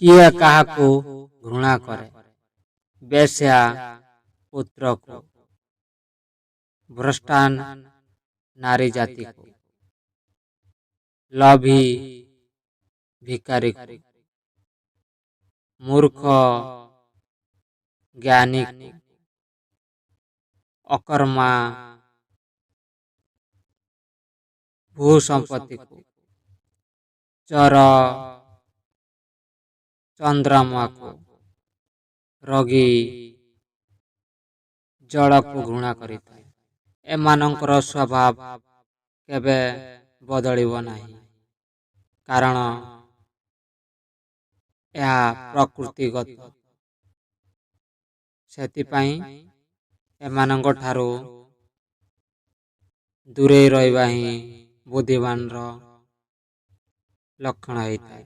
କିଏ କାହାକୁ ଘୃଣା କରେ? ବେଶ୍ୟା ପୁତ୍ରକୁ, ଭ୍ରଷ୍ଟାନ୍ ନାରୀ ଜାତିକୁ, ଲୋଭୀ ଭିକାରୀକୁ, ମୂର୍ଖ ଜ୍ଞାନୀକୁ, ଅକର୍ମା ଭୂସମ୍ପତ୍ତିକୁ, ଚୋର ଚନ୍ଦ୍ରମାକୁ, ରୋଗୀ ଜଳକୁ ଘୃଣା କରିଥାଏ। ଏମାନଙ୍କର ସ୍ୱଭାବ କେବେ ବଦଳିବ ନାହିଁ, କାରଣ ଏହା ପ୍ରକୃତିଗତ। ସେଥିପାଇଁ ଏମାନଙ୍କ ଠାରୁ ଦୂରେଇ ରହିବା ହିଁ ବୁଦ୍ଧିମାନର ଲକ୍ଷଣ ହେଇଥାଏ।